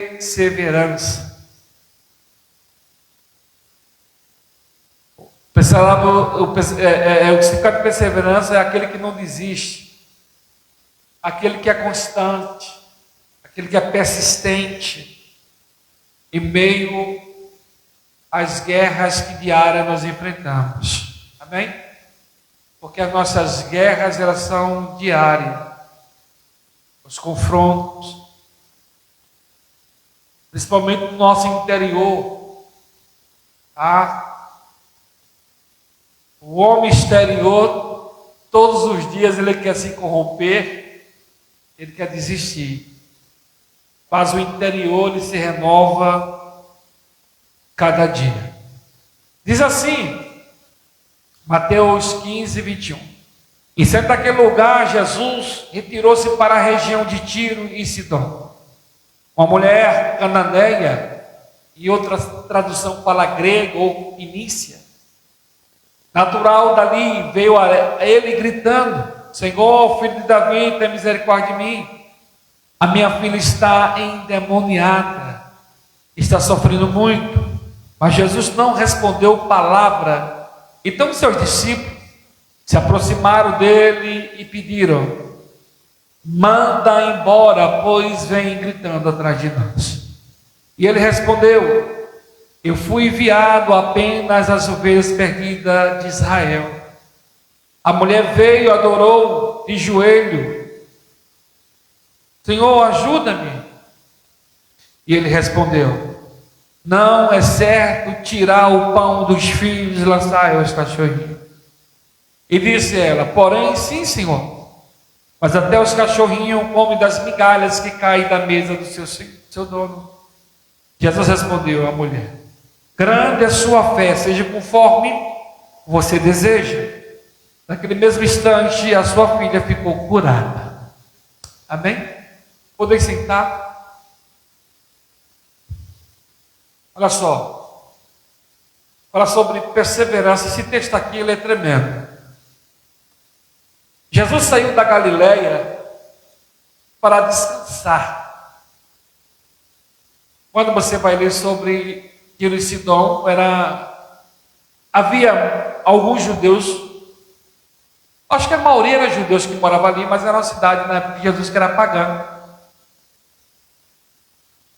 perseverança. O significado de perseverança é aquele que não desiste, aquele que é constante, aquele que é persistente em meio às guerras que diárias nós enfrentamos. Amém? Porque as nossas guerras, elas são diárias. Os confrontos, principalmente no nosso interior, tá? O homem exterior, todos os dias ele quer se corromper, ele quer desistir. Mas o interior ele se renova cada dia. Diz assim, Mateus 15, 21. E sendo naquele lugar, Jesus retirou-se para a região de Tiro e Sidom. Uma mulher cananeia, e outra tradução fala grego ou fenícia, natural dali, veio a ele gritando: Senhor, filho de Davi, tem misericórdia de mim. A minha filha está endemoniada, está sofrendo muito. Mas Jesus não respondeu palavra. Então seus discípulos se aproximaram dele e pediram: manda embora, pois vem gritando atrás de nós. E ele respondeu: eu fui enviado apenas às ovelhas perdidas de Israel. A mulher veio, adorou de joelho: Senhor, ajuda-me. E ele respondeu: não é certo tirar o pão dos filhos e lançar aos cachorrinhos. E disse ela: porém, sim, Senhor, mas até os cachorrinhos comem das migalhas que caem da mesa do seu dono. Jesus respondeu à mulher: grande é a sua fé, seja conforme você deseja. Naquele mesmo instante, a sua filha ficou curada. Amém? Podem sentar. Olha só, fala sobre perseverança. Esse texto aqui ele é tremendo. Jesus saiu da Galileia para descansar. Quando você vai ler sobre Tiro e Sidom, havia alguns judeus, acho que a maioria era judeus que moravam ali, mas era uma cidade na época de Jesus que era pagã.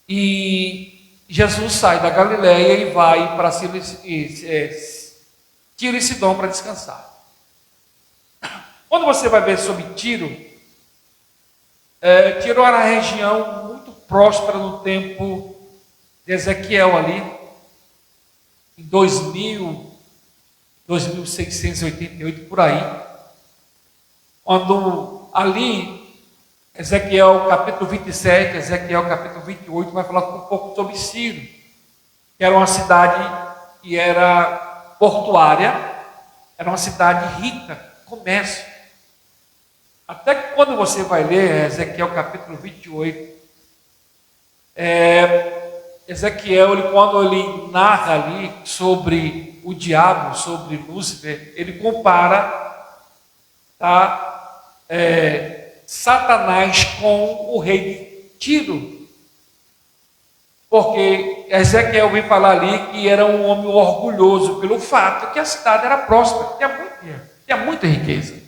E Jesus sai da Galileia e vai para Tiro e Sidom para descansar. Quando você vai ver sobre Tiro, Tiro era uma região muito próspera no tempo de Ezequiel ali, em 2688 por aí, quando ali, Ezequiel capítulo 27, Ezequiel capítulo 28, vai falar um pouco sobre Tiro, que era uma cidade que era portuária, era uma cidade rica, comércio. Até que quando você vai ler Ezequiel capítulo 28, Ezequiel, quando ele narra ali sobre o diabo, sobre Lúcifer, ele compara Satanás com o rei de Tiro. Porque Ezequiel vem falar ali que era um homem orgulhoso pelo fato que a cidade era próspera, tinha muita riqueza.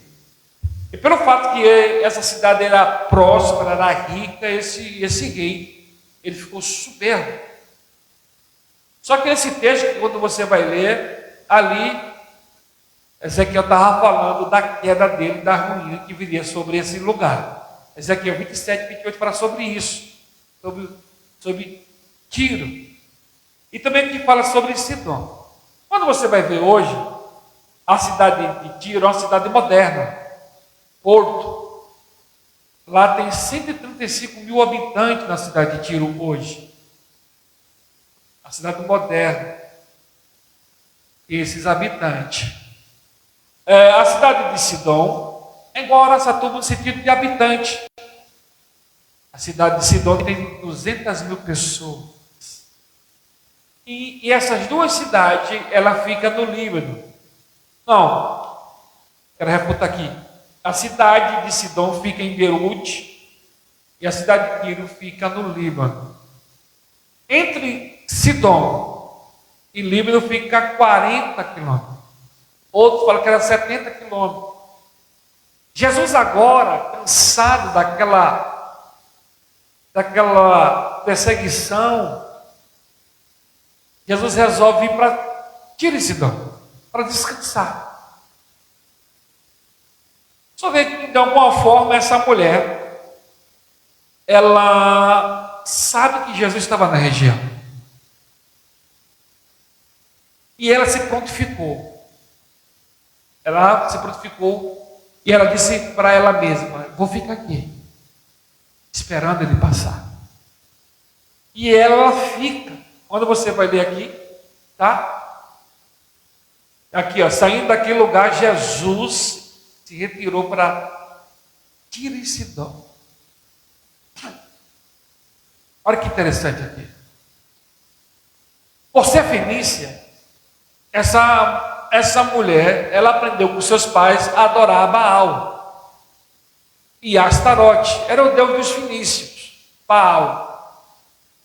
E pelo fato que essa cidade era próspera, era rica, esse rei, ele ficou soberbo. Só que esse texto, quando você vai ler, ali, Ezequiel estava falando da queda dele, da ruína que viria sobre esse lugar. Ezequiel 27, 28 fala sobre isso, sobre Tiro. E também que fala sobre Sidom. Quando você vai ver hoje, a cidade de Tiro é uma cidade moderna. Porto, lá tem 135 mil habitantes na cidade de Tiro hoje, a cidade moderna, esses habitantes. A cidade de Sidom é igual a Araçatuba no sentido de habitante. A cidade de Sidom tem 200 mil pessoas, e essas duas cidades, ela fica no Líbano. Não, quero refutar aqui. A cidade de Sidom fica em Beirute e a cidade de Tiro fica no Líbano. Entre Sidom e Líbano fica 40 quilômetros. Outros falam que era 70 quilômetros. Jesus agora, cansado daquela perseguição, Jesus resolve ir para Tiro e Sidom, para descansar. Só vê que de alguma forma essa mulher, ela sabe que Jesus estava na região. E ela se prontificou. Ela se prontificou e ela disse para ela mesma: vou ficar aqui, esperando ele passar. E ela fica. Quando você vai ler aqui, tá? Aqui, ó, saindo daquele lugar, Jesus se retirou para Tiro e Sidom. Olha que interessante aqui. Por ser fenícia, essa mulher, ela aprendeu com seus pais a adorar Baal e Astarote. Era o deus dos fenícios, Baal.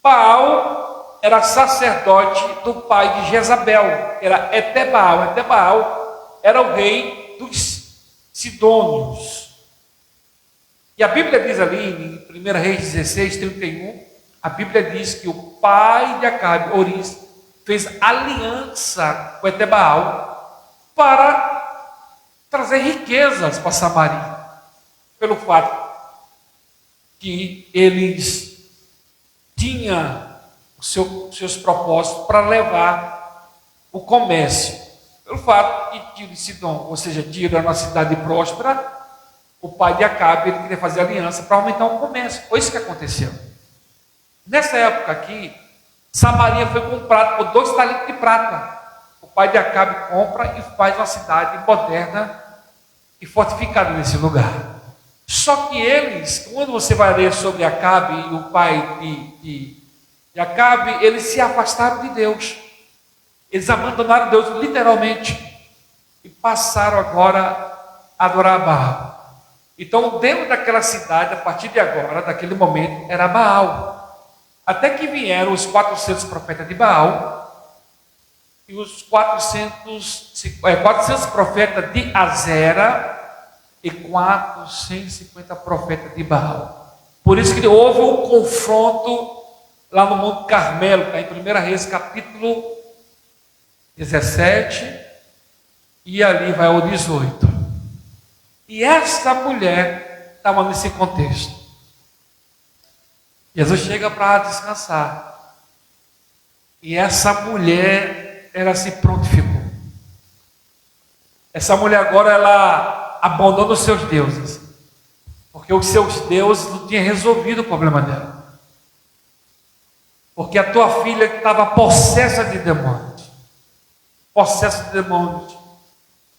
Baal era sacerdote do pai de Jezabel, era Etebaal. Etebaal era o rei dos sidônios. E a Bíblia diz ali, em 1 Reis 16, 31, a Bíblia diz que o pai de Acabe, Oriz, fez aliança com Etebaal para trazer riquezas para Samaria, pelo fato que eles tinham seus propósitos para levar o comércio. Pelo fato que Tiro e Sidom, ou seja, Tiro era uma cidade próspera, o pai de Acabe ele queria fazer aliança para aumentar o comércio. Foi isso que aconteceu. Nessa época aqui, Samaria foi comprada por 2 talentos de prata. O pai de Acabe compra e faz uma cidade moderna e fortificada nesse lugar. Só que eles, quando você vai ler sobre Acabe e o pai de Acabe, eles se afastaram de Deus. Eles abandonaram Deus literalmente e passaram agora a adorar Baal. Então, dentro daquela cidade, a partir de agora, daquele momento, era Baal. Até que vieram os 400 profetas de Baal e os 400 profetas de Azera e 450 profetas de Baal. Por isso que houve um confronto lá no Monte Carmelo, está em 1 Reis capítulo 17 e ali vai ao 18. E essa mulher estava nesse contexto. Jesus chega para descansar. E essa mulher, ela se prontificou. Essa mulher agora, ela abandona os seus deuses. Porque os seus deuses não tinham resolvido o problema dela. Porque a tua filha estava possessa de demônios. Possessa de demônios.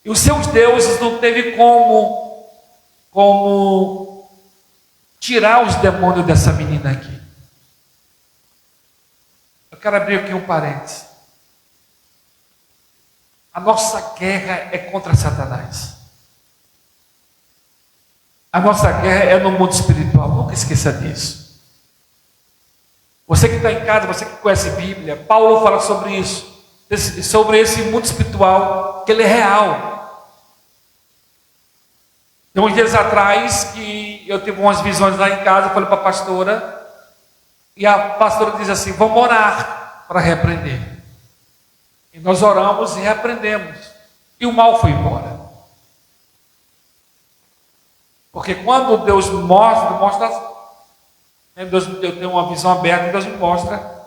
E os seus deuses não teve como tirar os demônios dessa menina aqui. Eu quero abrir aqui um parênteses. A nossa guerra é contra Satanás. A nossa guerra é no mundo espiritual. Nunca esqueça disso. Você que está em casa, você que conhece a Bíblia, Paulo fala sobre isso. Sobre esse mundo espiritual, que ele é real. Tem uns dias atrás que eu tive umas visões lá em casa, falei para a pastora, e a pastora diz assim: vamos orar para repreender. E nós oramos e repreendemos, e o mal foi embora. Porque quando Deus mostra, Deus, eu tenho uma visão aberta, e Deus me mostra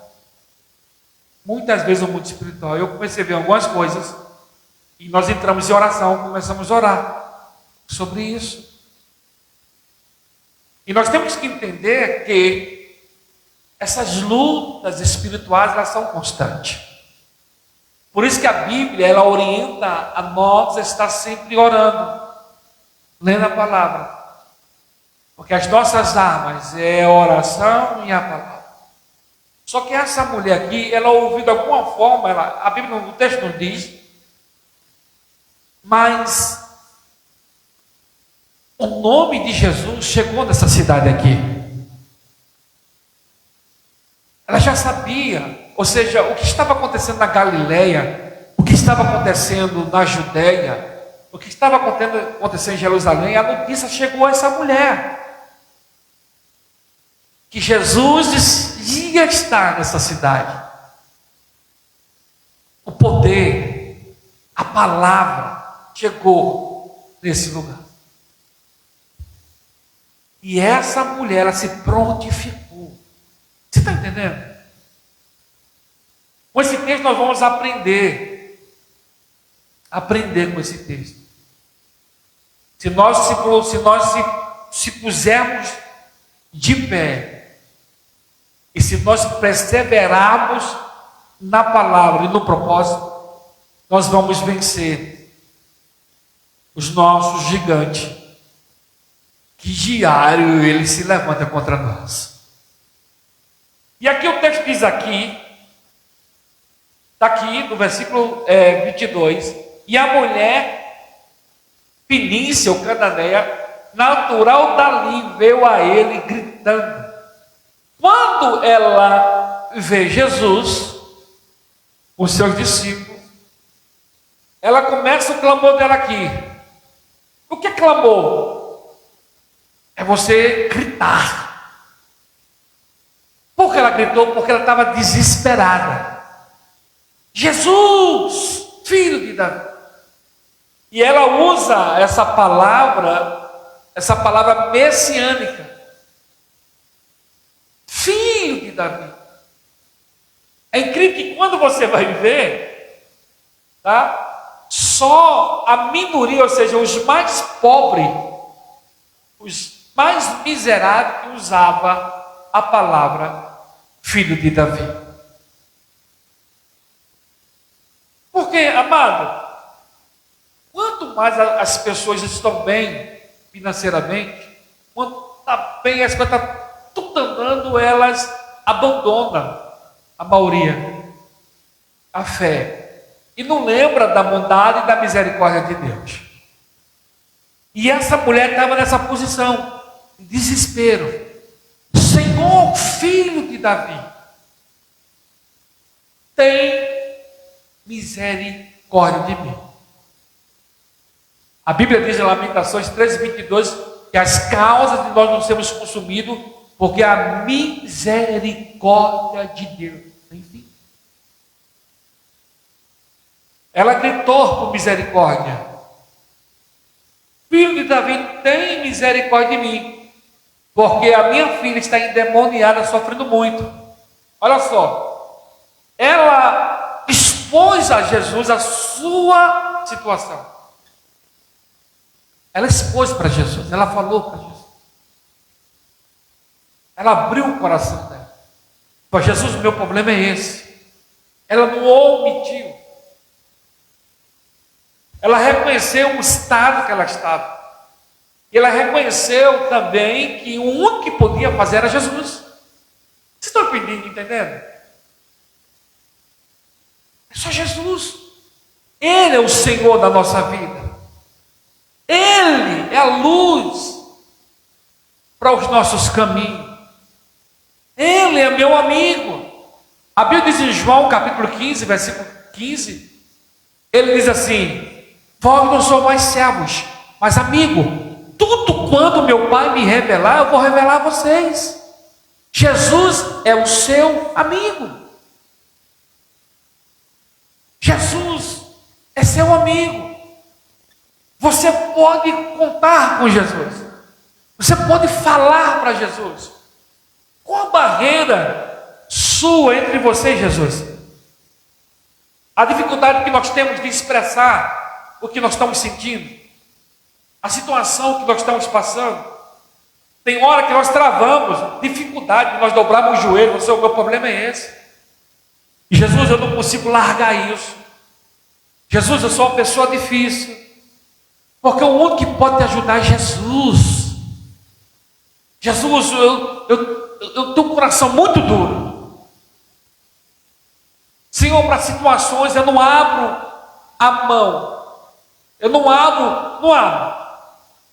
muitas vezes o mundo espiritual. Eu comecei a ver algumas coisas, e nós entramos em oração, começamos a orar sobre isso. E nós temos que entender que essas lutas espirituais, elas são constantes. Por isso que a Bíblia, ela orienta a nós a estar sempre orando, lendo a palavra. Porque as nossas armas é a oração e a palavra. Só que essa mulher aqui, ela ouviu de alguma forma, a Bíblia, no texto não diz, mas o nome de Jesus chegou nessa cidade aqui. Ela já sabia, ou seja, o que estava acontecendo na Galileia, o que estava acontecendo na Judéia, o que estava acontecendo em Jerusalém, a notícia chegou a essa mulher. Que Jesus ia estar nessa cidade. O poder, a palavra chegou nesse lugar. E essa mulher, ela se prontificou. Você está entendendo? Com esse texto nós vamos aprender com esse texto. Se nós se pusermos de pé, e se nós perseverarmos na palavra e no propósito, nós vamos vencer os nossos gigantes, que diário ele se levanta contra nós. E aqui o texto diz aqui, está aqui no versículo 22, e a mulher fenícia ou cananeia, natural dali, veio a ele gritando. Quando ela vê Jesus, os seus discípulos, ela começa o clamor dela aqui. O que é clamor? É você gritar. Por que ela gritou? Porque ela estava desesperada. Jesus, filho de Davi. E ela usa essa palavra messiânica. Filho de Davi. É incrível que quando você vai ver, tá? Só a minoria, ou seja, os mais pobres, os mais miseráveis que usava a palavra filho de Davi. Porque, amado, quanto mais as pessoas estão bem financeiramente, quanto está bem, as coisas estão tudo andando, elas abandonam, a maioria, a fé. E não lembra da bondade e da misericórdia de Deus. E essa mulher estava nessa posição, desespero. Senhor, filho de Davi, tem misericórdia de mim. A Bíblia diz em Lamentações 3:22 que as causas de nós não sermos consumidos, porque a misericórdia de Deus tem fim. Ela gritou por misericórdia. Filho de Davi, tem misericórdia de mim, porque a minha filha está endemoniada, sofrendo muito. Olha só, ela expôs a Jesus a sua situação. Ela expôs para Jesus, ela falou para Jesus. Ela abriu o coração dela. Para Jesus, o meu problema é esse. Ela não omitiu. Ela reconheceu o estado que ela estava. E ela reconheceu também que o único que podia fazer era Jesus. Vocês estão entendendo? É só Jesus. Ele é o Senhor da nossa vida. Ele é a luz para os nossos caminhos. Ele é meu amigo. A Bíblia diz em João capítulo 15, versículo 15, ele diz assim: vós não sou mais servos, mas amigo. Tudo quanto meu Pai me revelar, eu vou revelar a vocês. Jesus é o seu amigo. Jesus é seu amigo. Você pode contar com Jesus. Você pode falar para Jesus. Qual a barreira sua entre você e Jesus? A dificuldade que nós temos de expressar o que nós estamos sentindo, a situação que nós estamos passando. Tem hora que nós travamos, dificuldade, nós dobramos o joelho. O meu problema é esse. E Jesus, eu não consigo largar isso. Jesus, eu sou uma pessoa difícil. Porque o único que pode te ajudar é Jesus. Jesus, eu tenho um coração muito duro. Senhor, para situações eu não abro a mão. Eu não abro.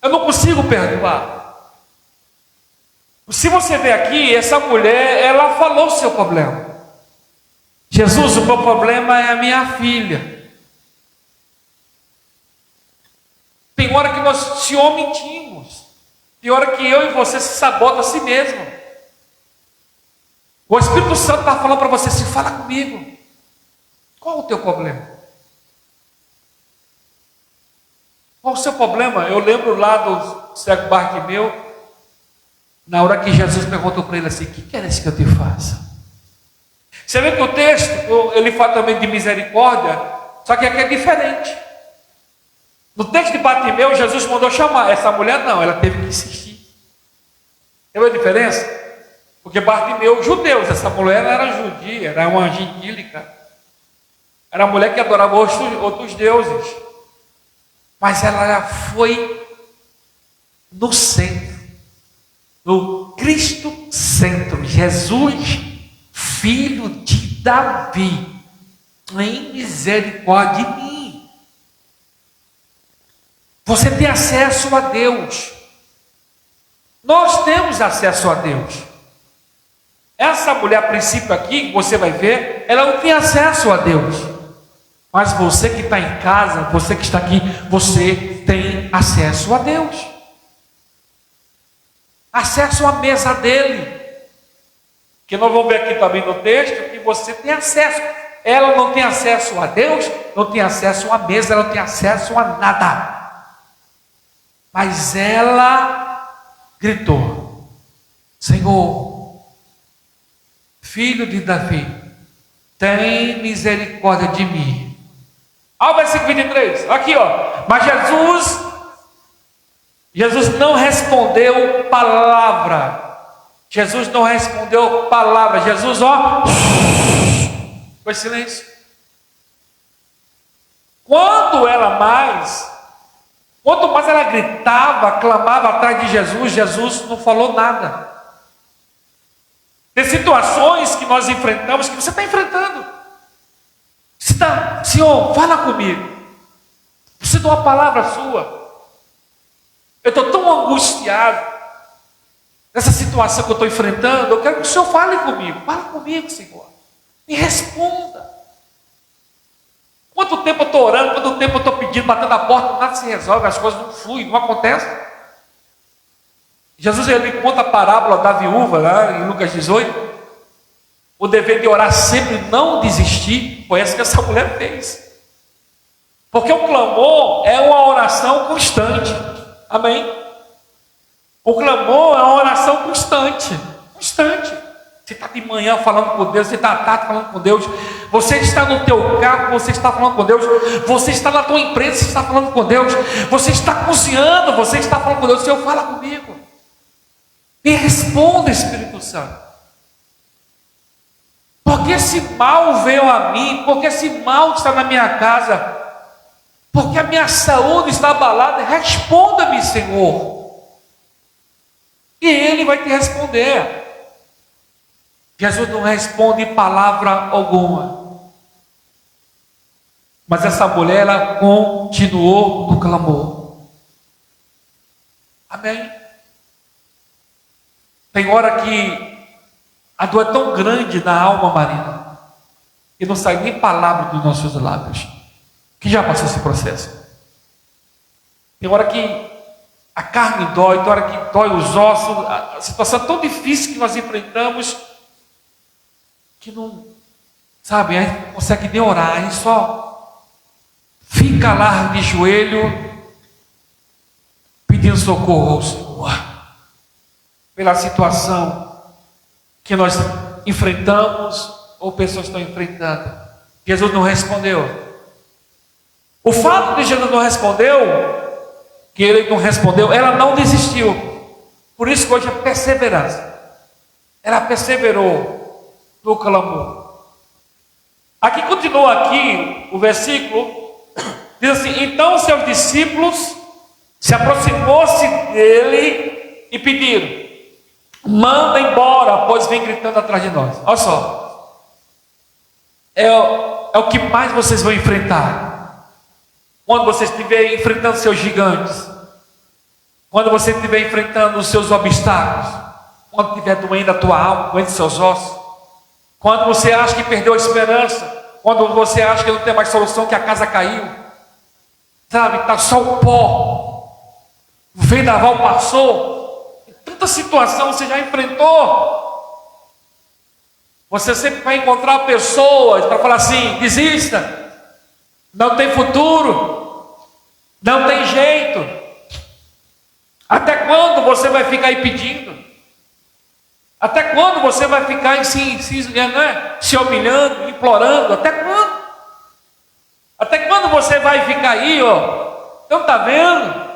Eu não consigo perdoar. Se você ver aqui, essa mulher, ela falou o seu problema. Jesus, o meu problema é a minha filha. Tem hora que nós se omitimos. Tem hora que eu e você se sabota a si mesmo. O Espírito Santo está falando para você assim, fala comigo. Qual o teu problema? Qual o seu problema? Eu lembro lá do cego Bartimeu, na hora que Jesus perguntou para ele assim, o que queres que eu te faça? Você vê que o texto, ele fala também de misericórdia, só que aqui é diferente. No texto de Bartimeu, Jesus mandou chamar. Essa mulher não, ela teve que insistir. Tem uma diferença? Porque Bartimeu, judeus, essa mulher era judia, era uma gentílica. Era uma mulher que adorava outros deuses. Mas ela foi no centro, no Cristo centro. Jesus, filho de Davi, tem misericórdia de mim. Você tem acesso a Deus. Nós temos acesso a Deus. Essa mulher, a princípio aqui, você vai ver, ela não tem acesso a Deus. Mas você que está em casa, você que está aqui, você tem acesso a Deus. Acesso à mesa dele. Que nós vamos ver aqui também no texto, que você tem acesso. Ela não tem acesso a Deus, não tem acesso à mesa, ela não tem acesso a nada. Mas ela gritou, Senhor, filho de Davi, tem misericórdia de mim. Olha o versículo 23, aqui ó. Mas Jesus não respondeu palavra. Jesus não respondeu palavra. Jesus, ó, foi silêncio. Quanto mais ela gritava, clamava atrás de Jesus, Jesus não falou nada. Tem situações que nós enfrentamos, que você está enfrentando. Você está, Senhor, fala comigo. Preciso de uma palavra sua. Eu estou tão angustiado nessa situação que eu estou enfrentando. Eu quero que o Senhor fale comigo. Fala comigo, Senhor. Me responda. Quanto tempo eu estou orando, quanto tempo eu estou pedindo, batendo a porta, nada se resolve, as coisas não fluem, não acontecem. Jesus, ele conta a parábola da viúva, lá em Lucas 18, o dever de orar sempre, não desistir, foi isso que essa mulher fez. Porque o clamor é uma oração constante, amém? O clamor é uma oração constante, constante. Você está de manhã falando com Deus, você está à tarde falando com Deus, você está no teu carro, você está falando com Deus, você está na tua empresa, você está falando com Deus, você está cozinhando, você está falando com Deus. Senhor, fala comigo, me responda, Espírito Santo, porque esse mal veio a mim, porque esse mal está na minha casa, porque a minha saúde está abalada. Responda-me, Senhor, e Ele vai te responder. Jesus não responde palavra alguma. Mas essa mulher, ela continuou no clamor. Amém? Tem hora que a dor é tão grande na alma, Marina, que não sai nem palavra dos nossos lábios. Que já passou esse processo. Tem hora que a carne dói, tem hora que dói os ossos. A situação é tão difícil que nós enfrentamos, que não, sabe, a gente não consegue nem orar, a gente só fica lá de joelho, pedindo socorro ao Senhor, pela situação que nós enfrentamos, ou pessoas estão enfrentando. Jesus não respondeu. O fato de Jesus não respondeu, que ele não respondeu, ela não desistiu. Por isso que hoje é perseverança. Ela perseverou no clamor. Aqui continua aqui o versículo, diz assim: então seus discípulos se aproximou-se dele e pediram: manda embora, pois vem gritando atrás de nós. Olha só, é o que mais vocês vão enfrentar quando você estiver enfrentando seus gigantes, quando você estiver enfrentando os seus obstáculos. quando estiver doendo a tua alma, doendo os seus ossos, quando você acha que perdeu a esperança, quando você acha que não tem mais solução, que a casa caiu, sabe, está só o pó, o vendaval passou, e tanta situação você já enfrentou. Você sempre vai encontrar pessoas para falar assim: desista, não tem futuro, não tem jeito. Até quando você vai ficar aí pedindo? Até quando você vai ficar se humilhando, implorando? Até quando? Até quando você vai ficar aí, ó? Então está vendo?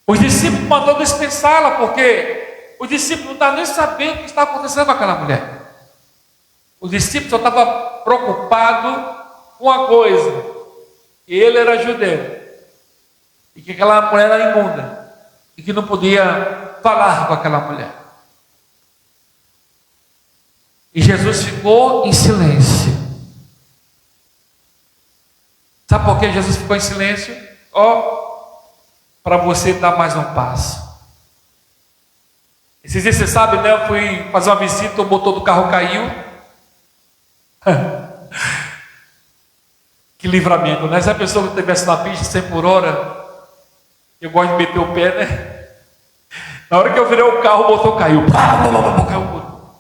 Os discípulos mandou dispensá-la, porque o discípulo não está nem sabendo o que está acontecendo com aquela mulher. O discípulo só estava preocupado com uma coisa: que ele era judeu e que aquela mulher era imunda e que não podia falar com aquela mulher. E Jesus ficou em silêncio. Sabe por que Jesus ficou em silêncio? Para você dar mais um passo. Esses dias, você sabe, né? Eu fui fazer uma visita, o motor do carro caiu. Que livramento, né? Se a pessoa que estivesse na pista 100 por hora, eu gosto de meter o pé, né? Na hora que eu virei o carro, o motor caiu. Caiu o motor.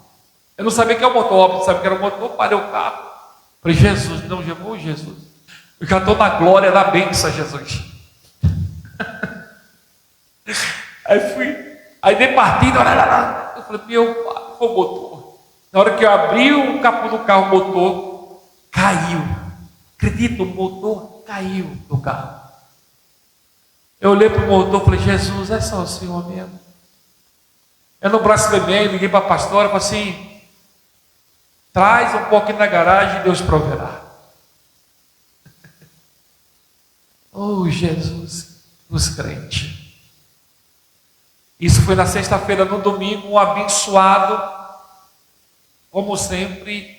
Eu não sabia que era o motor, óbvio, sabia que era o motor, parei o carro. Falei: Jesus, não, Jesus. Eu já estou na glória da bênção, Jesus. Aí dei partida, eu falei: meu pai, foi o motor. Na hora que eu abri o capô do carro, o motor caiu. Acredita, o motor caiu do carro. Eu olhei para o motor e falei: Jesus, é só o Senhor mesmo. Eu não blasfemei, liguei para a pastora e falei assim: traz um pouquinho na garagem e Deus proverá. Oh, Jesus, os crentes. Isso foi na sexta-feira. No domingo, um abençoado, como sempre.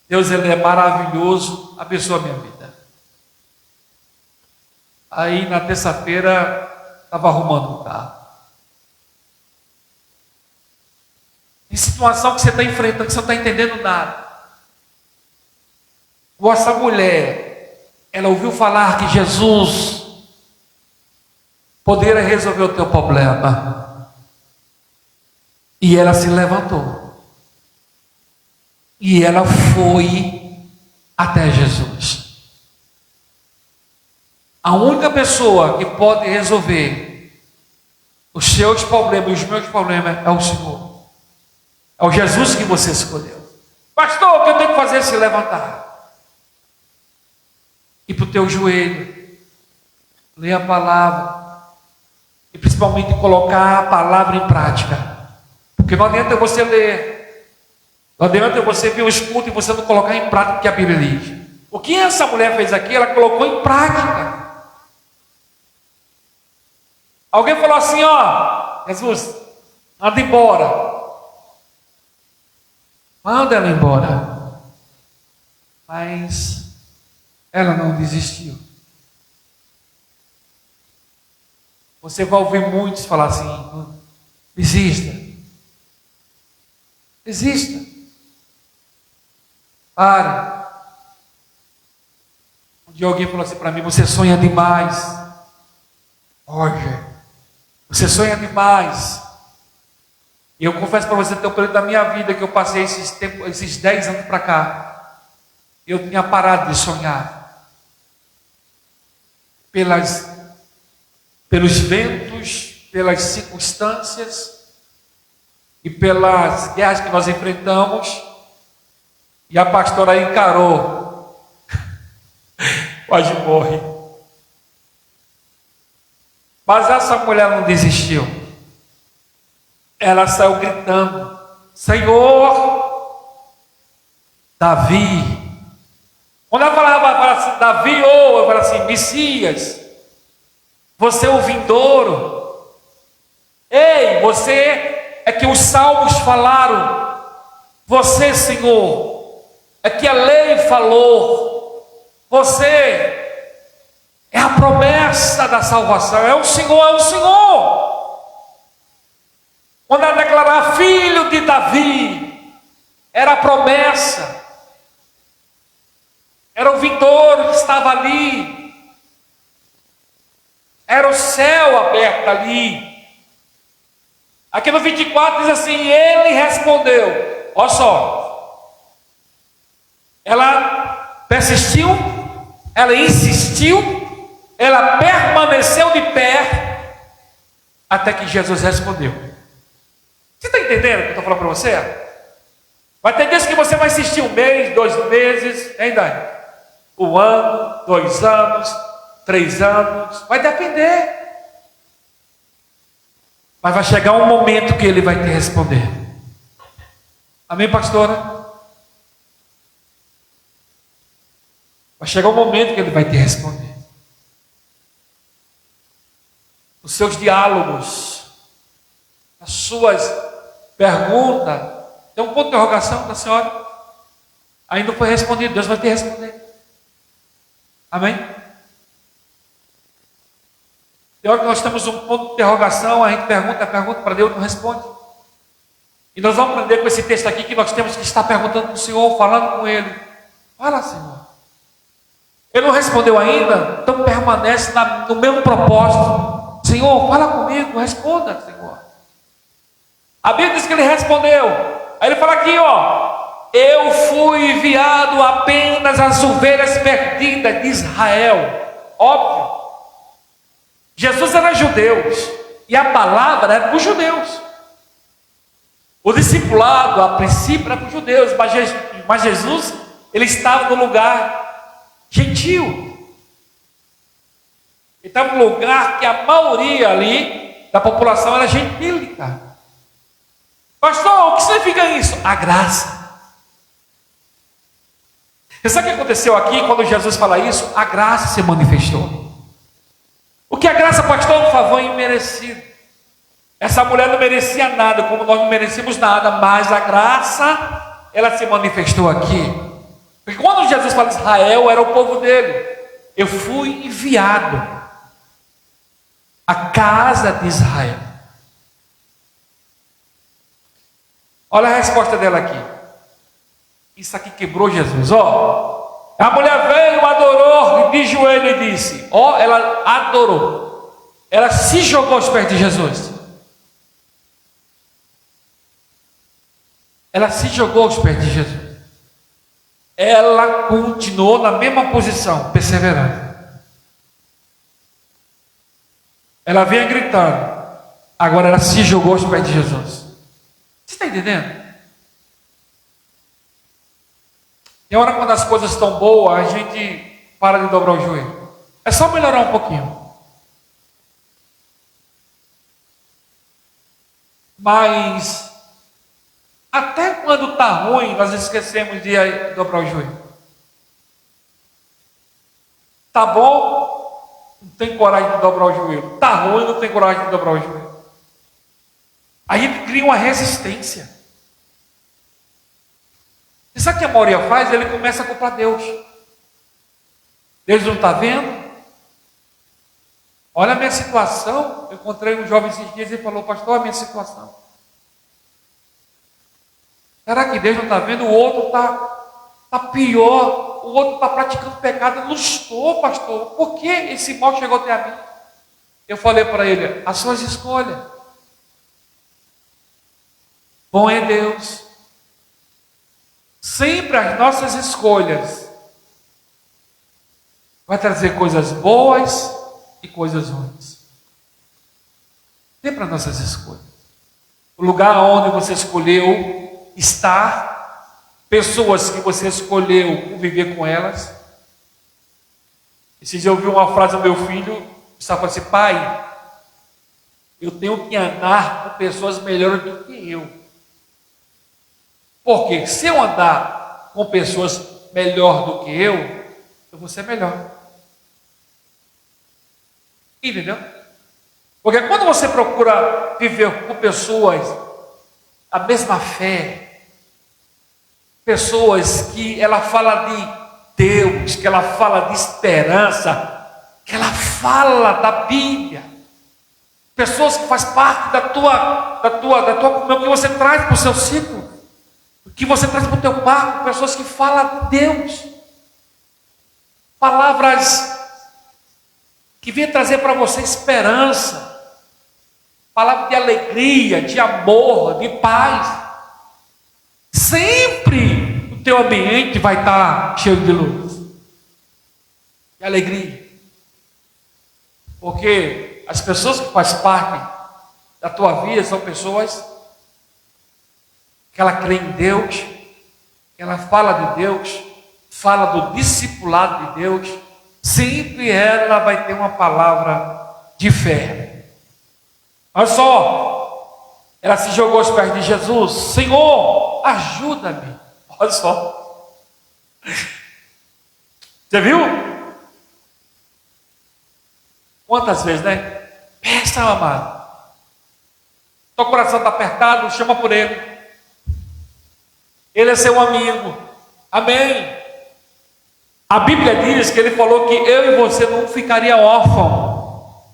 Deus, Ele é maravilhoso, abençoa a minha vida. Aí na terça-feira estava arrumando o carro. Em situação que você está enfrentando, que você não está entendendo nada. Ou essa mulher, ela ouviu falar que Jesus poderia resolver o teu problema. E ela se levantou. E ela foi até Jesus. A única pessoa que pode resolver os seus problemas e os meus problemas é o Senhor. É o Jesus que você escolheu. Pastor, o que eu tenho que fazer? Se levantar. Ir para o teu joelho. Ler a palavra. E principalmente colocar a palavra em prática. Porque não adianta você ler. Não adianta você ver o escudo e você não colocar em prática o que a Bíblia diz. O que essa mulher fez aqui, ela colocou em prática. Alguém falou assim: Jesus, anda embora. Manda ela embora. Mas ela não desistiu. Você vai ouvir muitos falar assim: desista. Desista. Para. Um dia alguém falou assim para mim: você sonha demais. Roger, você sonha demais. E eu confesso para você, tem um período da minha vida que eu passei esses 10 anos para cá. Eu tinha parado de sonhar. Pelos ventos, pelas circunstâncias e pelas guerras que nós enfrentamos. E a pastora encarou. Quase morre. Mas essa mulher não desistiu. Ela saiu gritando: Senhor, Davi. Quando ela falava assim, Davi, eu falava assim: Messias, você é o vindouro. Ei, você é que os salmos falaram. Você, Senhor, é que a lei falou. Você é a promessa da salvação. É o Senhor, é o Senhor. Quando ela declarar filho de Davi, era a promessa, era o vindouro que estava ali, era o céu aberto ali. Aqui no 24 diz assim: ele respondeu. Olha só, ela persistiu, ela insistiu, ela permaneceu de pé, até que Jesus respondeu. Você está entendendo o que eu estou falando para você? Vai ter dias que você vai insistir 1 mês, 2 meses, ainda 1 ano, 2 anos, 3 anos, vai depender. Mas vai chegar um momento que ele vai te responder. Amém, pastora? Vai chegar um momento que ele vai te responder. Os seus diálogos, as suas perguntas, tem um ponto de interrogação da senhora, ainda não foi respondido, Deus vai te responder. Amém? Tem hora que nós temos um ponto de interrogação, a gente pergunta para Deus, não responde. E nós vamos aprender com esse texto aqui que nós temos que estar perguntando para o Senhor, falando com Ele. Fala, Senhor. Ele não respondeu ainda, então permanece no mesmo propósito. Senhor, fala comigo, responda, Senhor. A Bíblia diz que ele respondeu. Aí ele fala aqui, ó: eu fui enviado apenas às ovelhas perdidas de Israel. Óbvio. Jesus era judeu e a palavra era para os judeus. O discipulado, a princípio, era para os judeus, mas Jesus, ele estava no lugar gentil. Ele estava no lugar que a maioria ali da população era gentílica. Pastor, o que significa isso? A graça. Você sabe o que aconteceu aqui quando Jesus fala isso? A graça se manifestou. O que a graça, pastor? Um favor imerecido. Essa mulher não merecia nada, como nós não merecemos nada, mas a graça, ela se manifestou aqui. Porque quando Jesus fala Israel, era o povo dele. Eu fui enviado à casa de Israel. Olha a resposta dela aqui. Isso aqui quebrou Jesus, ó. A mulher veio, adorou, de joelho e disse, ó, ela adorou. Ela se jogou aos pés de Jesus. Ela se jogou aos pés de Jesus. Ela continuou na mesma posição, perseverando. Ela vinha gritando. Agora ela se jogou aos pés de Jesus. Você está entendendo? Tem hora quando as coisas estão boas, a gente para de dobrar o joelho. É só melhorar um pouquinho. Mas até quando está ruim, nós esquecemos de dobrar o joelho. Tá bom, não tem coragem de dobrar o joelho. Tá ruim, não tem coragem de dobrar o joelho. Aí ele cria uma resistência. E sabe o que a maioria faz? Ele começa a culpar Deus. Deus não está vendo? Olha a minha situação. Eu encontrei um jovem esses dias e ele falou, pastor, a minha situação. Será que Deus não está vendo? O outro está pior. O outro está praticando pecado. Eu não estou, pastor. Por que esse mal chegou até a mim? Eu falei para ele, as suas escolhas. Bom é Deus. Sempre as nossas escolhas vai trazer coisas boas e coisas ruins. Sempre as nossas escolhas. O lugar onde você escolheu estar, pessoas que você escolheu conviver com elas. Esses dias eu ouvi uma frase do meu filho, estava falando assim, pai, eu tenho que andar com pessoas melhores do que eu. Porque se eu andar com pessoas melhor do que eu vou ser melhor. Entendeu? Porque quando você procura viver com pessoas a mesma fé, pessoas que ela fala de Deus, que ela fala de esperança, que ela fala da Bíblia, Pessoas que fazem parte da tua comunhão, que você traz para o seu ciclo, que você traz para o teu barco, pessoas que falam de Deus, palavras que vêm trazer para você esperança, palavra de alegria, de amor, de paz. Sempre o teu ambiente vai estar cheio de luz, de alegria, porque as pessoas que fazem parte da tua vida são pessoas que ela crê em Deus, que ela fala de Deus, fala do discipulado de Deus. Sempre ela vai ter uma palavra de fé. Olha só, ela se jogou aos pés de Jesus: Senhor, ajuda-me. Olha só, você viu? Quantas vezes, né? Peça, amado. Teu coração está apertado, chama por Ele. Ele é seu amigo. Amém. A Bíblia diz que Ele falou que eu e você não ficaria órfão.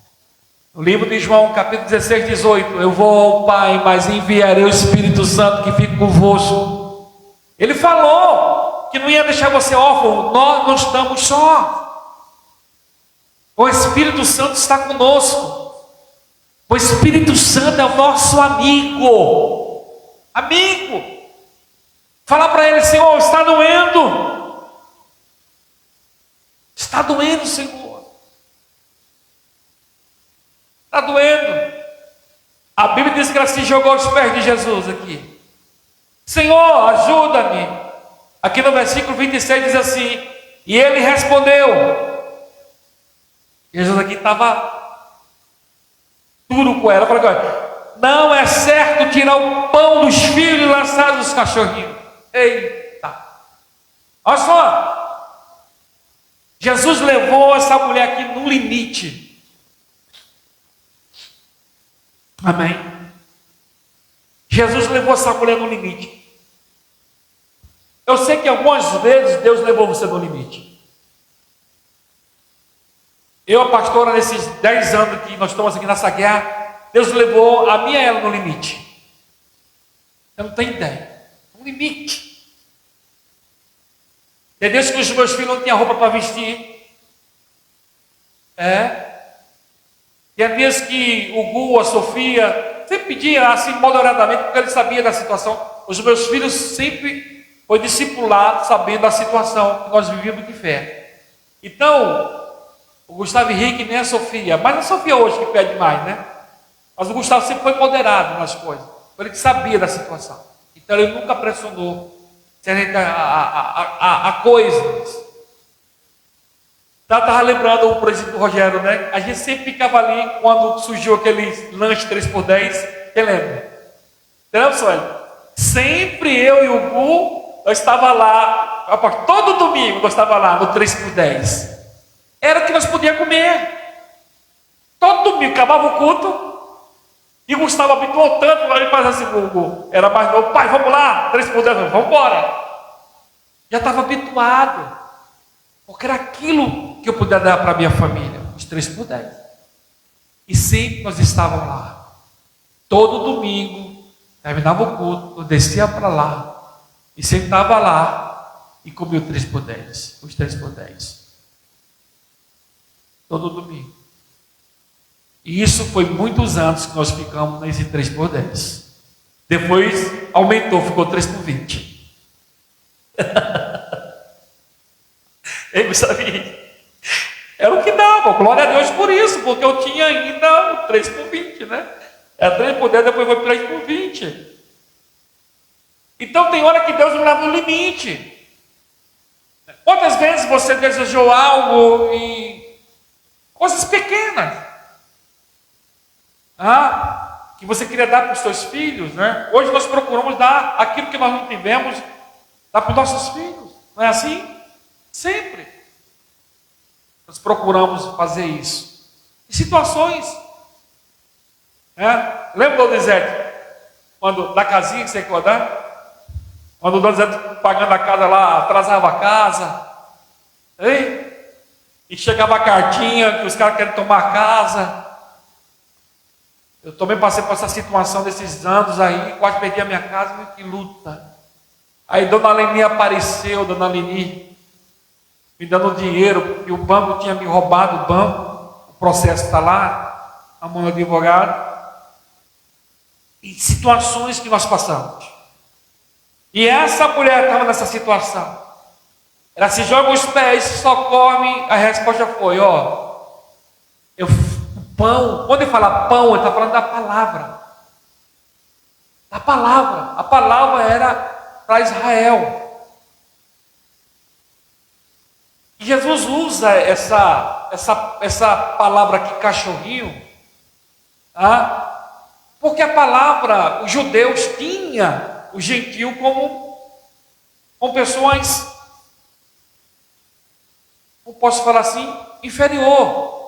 No livro de João, capítulo 16, 18: Eu vou ao Pai, mas enviarei o Espírito Santo que fica convosco. Ele falou que não ia deixar você órfão. Nós não estamos só. O Espírito Santo está conosco. O Espírito Santo é o nosso amigo. Amigo. Fala para ele: Senhor, está doendo. Está doendo, Senhor. Está doendo. A Bíblia diz que ela se jogou aos pés de Jesus aqui. Senhor, ajuda-me. Aqui no versículo 26 diz assim: e ele respondeu. Jesus aqui estava duro com ela. Falou: não é certo tirar o pão dos filhos e lançar os cachorrinhos. Eita! Olha só, Jesus levou essa mulher aqui no limite. Amém? Jesus levou essa mulher no limite. Eu sei que algumas vezes Deus levou você no limite. Eu, a pastora, nesses 10 anos que nós estamos aqui nessa guerra, Deus levou a minha e ela no limite. Eu não tenho ideia. Um limite. Tem vezes que os meus filhos não tinham roupa para vestir. Tem vezes que o Gu, a Sofia, sempre pedia assim moderadamente, porque ele sabia da situação. Os meus filhos sempre foi discipulado sabendo da situação que nós vivíamos de fé. Então, o Gustavo Henrique nem a Sofia, mas a Sofia hoje que pede mais, né? Mas o Gustavo sempre foi moderado nas coisas, ele que sabia da situação. Então ele nunca pressionou a coisas. Então eu estava lembrando, por exemplo, do Rogério, né? A gente sempre ficava ali quando surgiu aquele lanche 3x10. Quem lembra? Entendeu, Sueli? Sempre eu e o Gu, eu estava lá, todo domingo eu estava lá no 3x10. Era o que nós podíamos comer. Todo domingo acabava o culto. E o Gustavo habituou tanto, ele faz assim, era mais novo: pai, vamos lá, 3x10, vamos embora. Já estava habituado. Porque era aquilo que eu podia dar para a minha família, os 3x10. E sempre nós estávamos lá. Todo domingo, terminava o culto, eu descia para lá. E sentava lá e comia o 3x10, os 3x10. Todo domingo. E isso foi muitos anos que nós ficamos nesse 3x10. Depois aumentou, ficou 3x20. Ei, Gustavo, era o que dava. Glória a Deus por isso, porque eu tinha ainda o 3x20, né? Era 3x10, depois foi 3x20. Então tem hora que Deus me leva no limite. Quantas vezes você desejou algo e coisas pequenas, que você queria dar para os seus filhos, né? Hoje nós procuramos dar aquilo que nós não tivemos, dar para os nossos filhos, não é assim? Sempre nós procuramos fazer isso. Em situações, lembra do Donizete, quando da casinha que você acordar? Quando o Donizete pagando a casa lá, atrasava a casa, hein? E chegava a cartinha que os caras querem tomar a casa. Eu também passei por essa situação desses anos aí, quase perdi a minha casa, mas que luta. Aí Dona Leni apareceu, Dona Leni, me dando dinheiro, porque o banco tinha me roubado, o banco, o processo está lá, a mão do advogado. E situações que nós passamos. E essa mulher estava nessa situação. Ela se joga os pés, socorre, a resposta foi, o pão, quando ele fala pão, ele está falando da palavra. Da palavra. A palavra era para Israel. E Jesus usa essa palavra aqui, cachorrinho, porque a palavra, os judeus tinha o gentio como pessoas, como posso falar assim, inferior.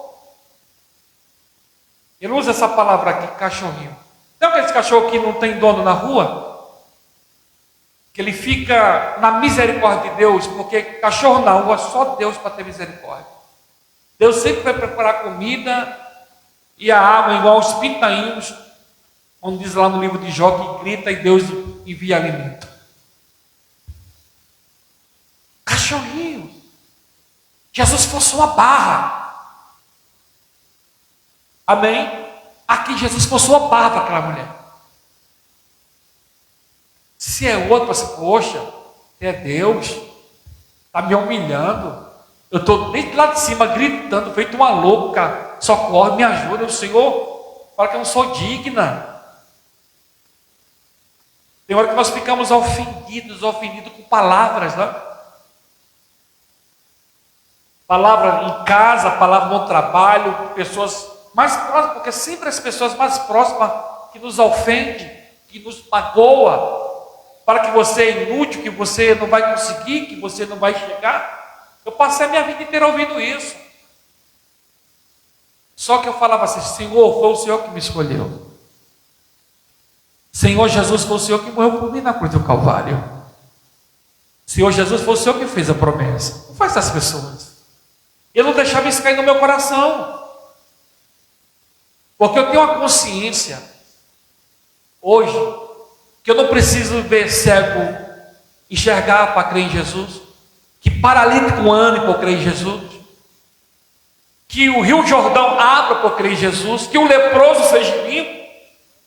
Ele usa essa palavra aqui, cachorrinho. Então aquele cachorro que não tem dono na rua, que ele fica na misericórdia de Deus, porque cachorro na rua, só Deus para ter misericórdia. Deus sempre vai preparar comida e a água, igual os pintainhos, onde diz lá no livro de Jó que grita e Deus envia alimento. Cachorrinho. Jesus forçou a barra. Amém? Aqui Jesus forçou a barra para aquela mulher. Se é outro, assim, poxa, é Deus, está me humilhando. Eu estou desde lá de cima gritando, feito uma louca. Socorre, me ajuda, o Senhor fala que eu não sou digna. Tem hora que nós ficamos ofendidos com palavras, né? Palavra em casa, palavra no trabalho, pessoas mais próximas, porque sempre as pessoas mais próximas que nos ofendem, que nos magoa, para que você é inútil, que você não vai conseguir, que você não vai chegar. Eu passei a minha vida inteira ouvindo isso. Só que eu falava assim, Senhor, foi o Senhor que me escolheu. Senhor Jesus, foi o Senhor que morreu por mim na cruz do Calvário. Senhor Jesus, foi o Senhor que fez a promessa. Não faz essas pessoas. Eu não deixava isso cair no meu coração. Porque eu tenho uma consciência, hoje, que eu não preciso ver cego enxergar para crer em Jesus, que paralítico ande para crer em Jesus, que o Rio Jordão abra para crer em Jesus, que o leproso seja limpo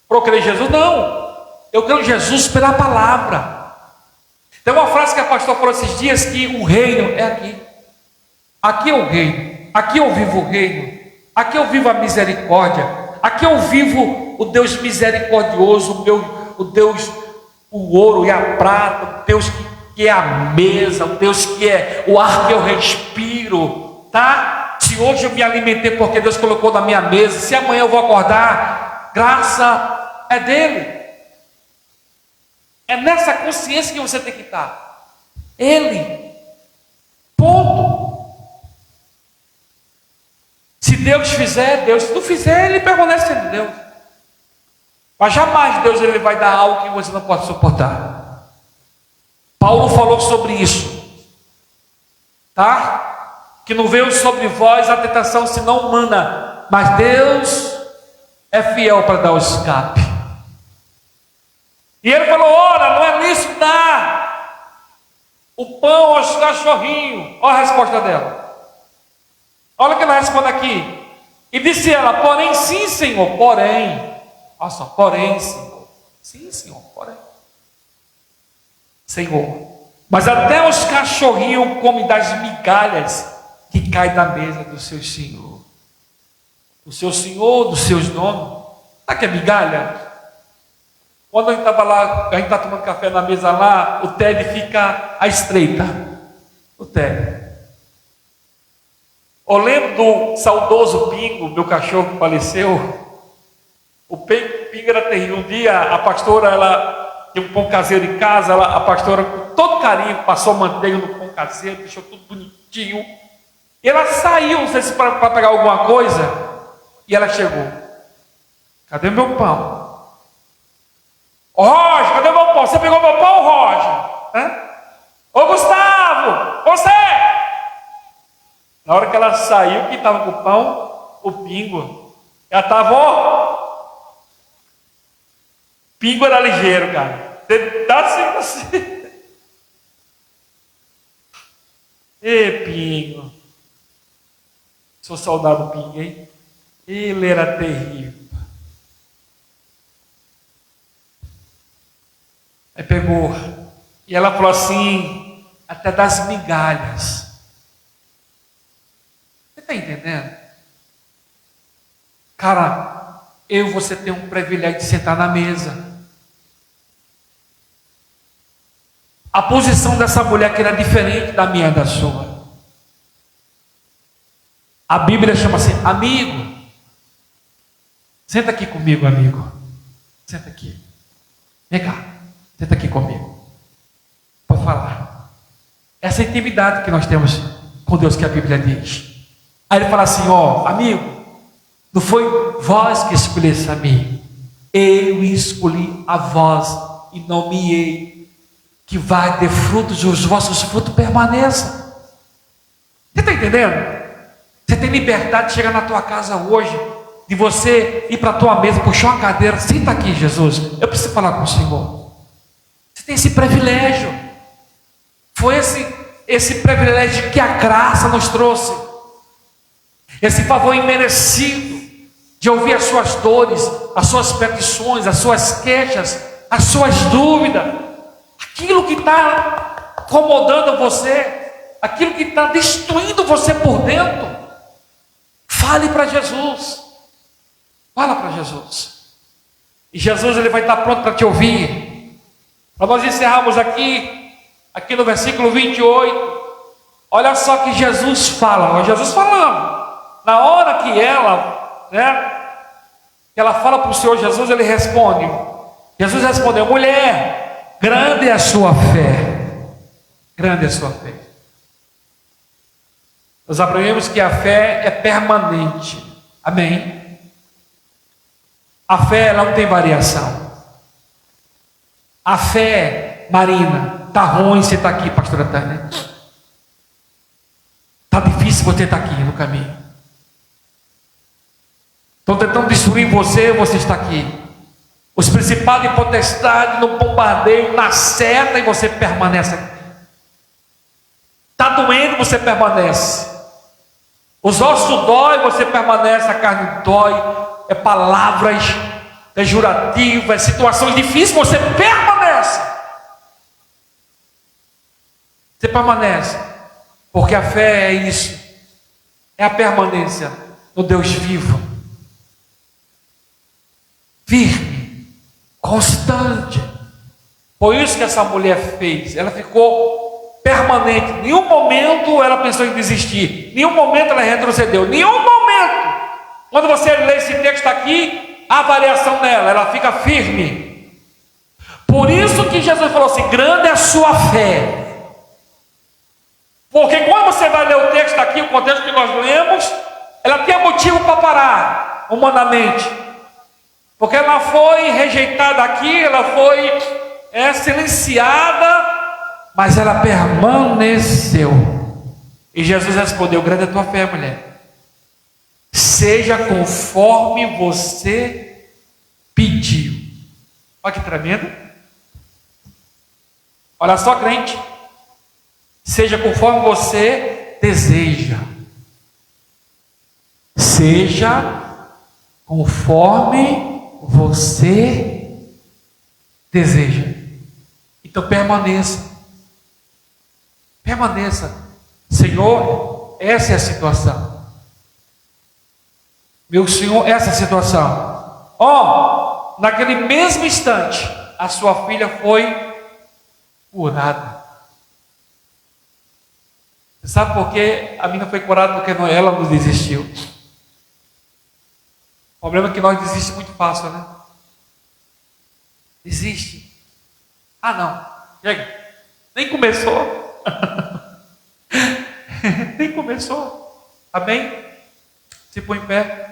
para crer em Jesus. Não, eu creio em Jesus pela palavra. Tem uma frase que a pastora falou esses dias, que o reino é aqui. Aqui é o reino, aqui eu vivo o reino, aqui eu vivo a misericórdia, aqui eu vivo o Deus misericordioso, o Deus, o ouro e a prata, o Deus que é a mesa, o Deus que é o ar que eu respiro, tá? Se hoje eu me alimentei porque Deus colocou na minha mesa, se amanhã eu vou acordar, graça é dele. É nessa consciência que você tem que estar. Ele, ponto. Se Deus fizer, Deus. Se não fizer, ele permanece sendo Deus. Mas jamais Deus ele vai dar algo que você não pode suportar. Paulo falou sobre isso, tá? Que não veio sobre vós a tentação senão humana, mas Deus é fiel para dar o escape. E ele falou: ora, não é lícito dar o pão aos cachorrinhos. Olha a resposta dela. Olha o que ela responde aqui. E disse ela: porém, sim, Senhor, porém. Olha só, porém, Senhor. Sim, Senhor, porém. Senhor, mas até os cachorrinhos comem das migalhas que caem da mesa do seu Senhor. Do seu Senhor, dos seus donos. Sabe que é migalha? Quando a gente estava lá, a gente está tomando café na mesa lá, o Ted fica à estreita. O Ted. Eu lembro do saudoso Pingo, meu cachorro que faleceu. O Pingo era terrível. Um dia a pastora, ela tinha um pão caseiro em casa, a pastora com todo carinho passou manteiga no pão caseiro, deixou tudo bonitinho. E ela saiu, não sei se para pegar alguma coisa, e ela chegou. Cadê meu pão? Roger, cadê meu pão? Você pegou meu pão, Roger? Ô Gustavo, você! Na hora que ela saiu, quem estava com o pão? O Pingo. Ela estava, Pingo era ligeiro, cara. Você dá assim, você. Ê, Pingo. Sou soldado Pingo, hein? Ele era terrível. Aí pegou. E ela falou assim, até das migalhas. Você está entendendo? Cara, eu e você tem um privilégio de sentar na mesa. A posição dessa mulher que era diferente da minha e da sua. A Bíblia chama assim, amigo. Senta aqui comigo, amigo. Senta aqui. Vem cá. Senta aqui comigo. Pode falar. Essa intimidade que nós temos com Deus que a Bíblia diz. Aí ele fala assim, ó, amigo, não foi vós que escolheste a mim. Eu escolhi a vós e nomeei que vai ter frutos e os vossos frutos permaneçam. Você está entendendo? Você tem liberdade de chegar na tua casa hoje, de você ir para a tua mesa, puxar uma cadeira, senta aqui, Jesus, eu preciso falar com o Senhor. Você tem esse privilégio. Foi esse privilégio que a graça nos trouxe. Esse favor imerecido de ouvir as suas dores, as suas petições, as suas queixas, as suas dúvidas, aquilo que está incomodando você, aquilo que está destruindo você por dentro. Fale para Jesus. Fala para Jesus. E Jesus ele vai estar pronto para te ouvir. Para nós encerrarmos aqui no versículo 28. Olha só que Jesus fala. Jesus falando. Na hora que ela fala para o Senhor Jesus, ele responde. Jesus respondeu: mulher, grande é a sua fé. Grande é a sua fé. Nós aprendemos que a fé é permanente. Amém? A fé ela não tem variação. A fé, Marina, está ruim você estar aqui, pastora Tânia. Está difícil você estar aqui no caminho. Estão tentando destruir você está aqui. Os principados e potestades no bombardeio, na seta, e você permanece aqui. Está doendo, você permanece. Os ossos dói, você permanece, a carne dói. É palavras pejorativas, situações difíceis, você permanece. Você permanece. Porque a fé é isso. É a permanência no Deus vivo. Firme, constante. Foi isso que essa mulher fez. Ela ficou permanente. Em nenhum momento ela pensou em desistir. Em nenhum momento ela retrocedeu. Em nenhum momento. Quando você lê esse texto aqui, há variação nela. Ela fica firme. Por isso que Jesus falou assim: grande é a sua fé. Porque quando você vai ler o texto aqui, o contexto que nós lemos, ela tem motivo para parar, humanamente. Porque ela foi rejeitada aqui, ela foi silenciada, mas ela permaneceu. E Jesus respondeu: grande é a tua fé, mulher. Seja conforme você pediu. Olha que tremendo. Olha só, crente. Seja conforme você deseja. Seja conforme você deseja. Então permaneça. Permaneça. Senhor, essa é a situação. Meu Senhor, essa é a situação. Naquele mesmo instante, a sua filha foi curada. Você sabe por que a menina foi curada? Porque ela não desistiu. O problema é que nós desistimos muito fácil, né? Desiste. Não. Chega. Nem começou. Nem começou. Amém? Se põe em pé.